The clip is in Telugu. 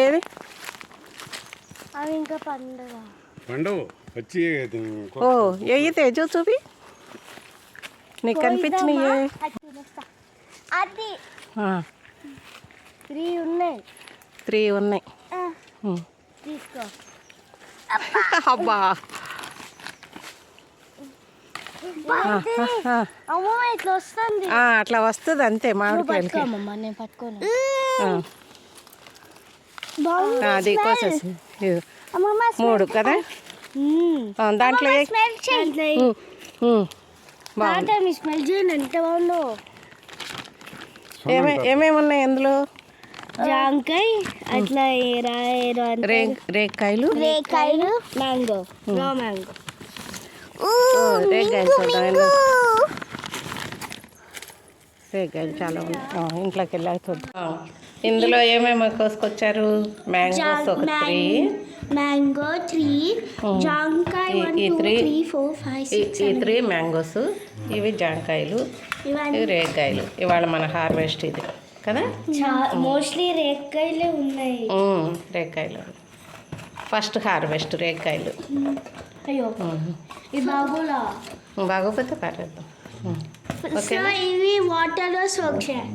ఏది అవి ఇంకా పండుగ వచ్చి ఓ ఏ తేజు చూపి నీకు కనిపించినాయే అది 3 ఉన్నాయి 3 ఉన్నాయి తీసుకో అబ్బా అమ్మ ఇట్లా వస్తుంది అట్లా వస్తుంది అంతే మామిడికాయలకి అమ్మమ్మ నేను పట్టుకోను అది కోసేసి 3 కదా దాంట్లో బాగుంది స్మెల్ చేయండి ఎంత బాగుందో ఏమేమి ఉన్నాయి అందులో జాంకాయ అట్లా రేకాయలు మ్యాంగో రా మ్యాంగో రేగాయలు చూద్దాం రేగాయలు చాలా ఉన్నాయి ఇంట్లోకి వెళ్ళాక చూద్దాం ఇందులో ఏమేమి కోసుకొచ్చారు మ్యాంగోస్ ఒక 3 మ్యాంగో 3 జాంకాయ 1 2 3 4 5 6 ఈ 3 మ్యాంగోస్ ఇవి జాంకాయలు ఇవి రేగాయలు ఇవాళ మన హార్వెస్ట్ ఇది కదా మోస్ట్లీ రేకాయలే ఉన్నాయి రేకాయలు ఫస్ట్ హార్వెస్ట్ రేకాయలు అయ్యో ఇది బాగోలా బాగోపోతే పారేద్దాం సో ఇవి వాటర్లో సోక్ చేయాలి